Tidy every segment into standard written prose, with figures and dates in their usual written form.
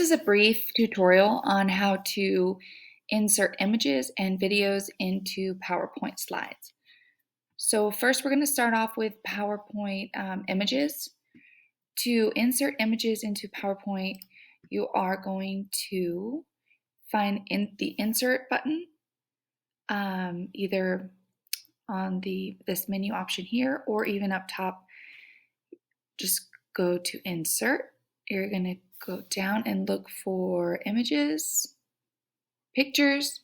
is a brief tutorial on how to insert images and videos into PowerPoint slides. So first we're going to start off with PowerPoint images. To insert images into PowerPoint, you are going to find the Insert button, either on this menu option here or even up top. Just go to Insert. You're going to go down and look for images, pictures.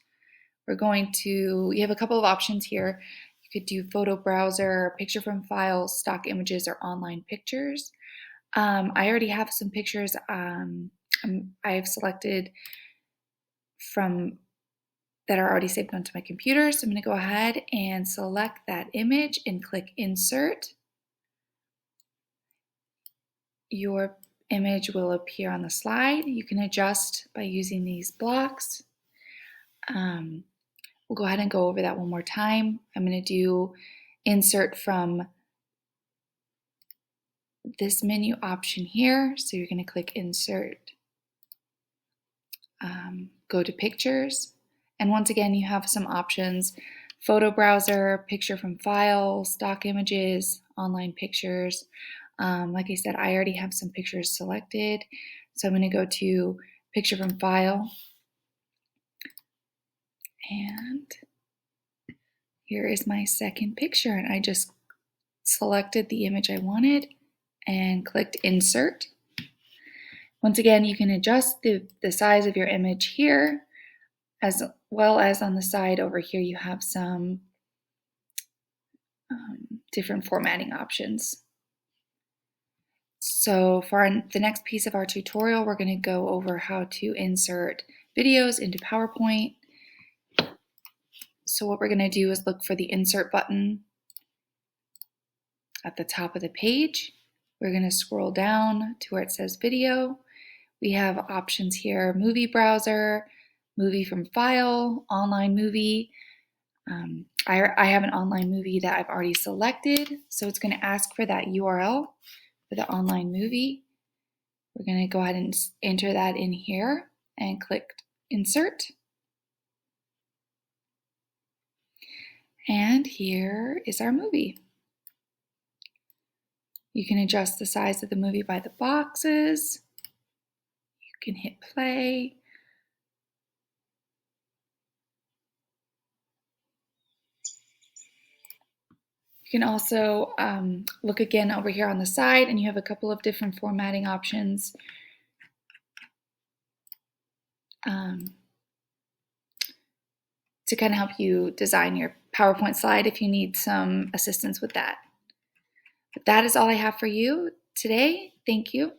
You have a couple of options here. You could do photo browser, picture from files, stock images, or online pictures. I already have some pictures I've selected from that are already saved onto my computer. So I'm going to go ahead and select that image and click Insert. Your image will appear on the slide. You can adjust by using these blocks. We'll go ahead and go over that one more time. I'm going to do Insert from this menu option here. So you're going to click Insert, go to Pictures, and once again you have some options: photo browser, picture from file, stock images, online pictures. Like I said, I already have some pictures selected, so I'm going to go to picture from file, and here is my second picture, and I just selected the image I wanted and clicked Insert. Once again, you can adjust the size of your image here, as well as on the side over here you have some different formatting options. So for the next piece of our tutorial, we're going to go over how to insert videos into PowerPoint. So what we're going to do is look for the Insert button at the top of the page. We're going to scroll down to where it says Video. We have options here: Movie Browser, Movie from File, Online Movie. I have an online movie that I've already selected, so it's going to ask for that URL for the online movie. We're going to go ahead and enter that in here and click Insert. And here is our movie. You can adjust the size of the movie by the boxes. You can hit play. You can also look again over here on the side, and you have a couple of different formatting options. To kind of help you design your PowerPoint slide if you need some assistance with that. But that is all I have for you today. Thank you.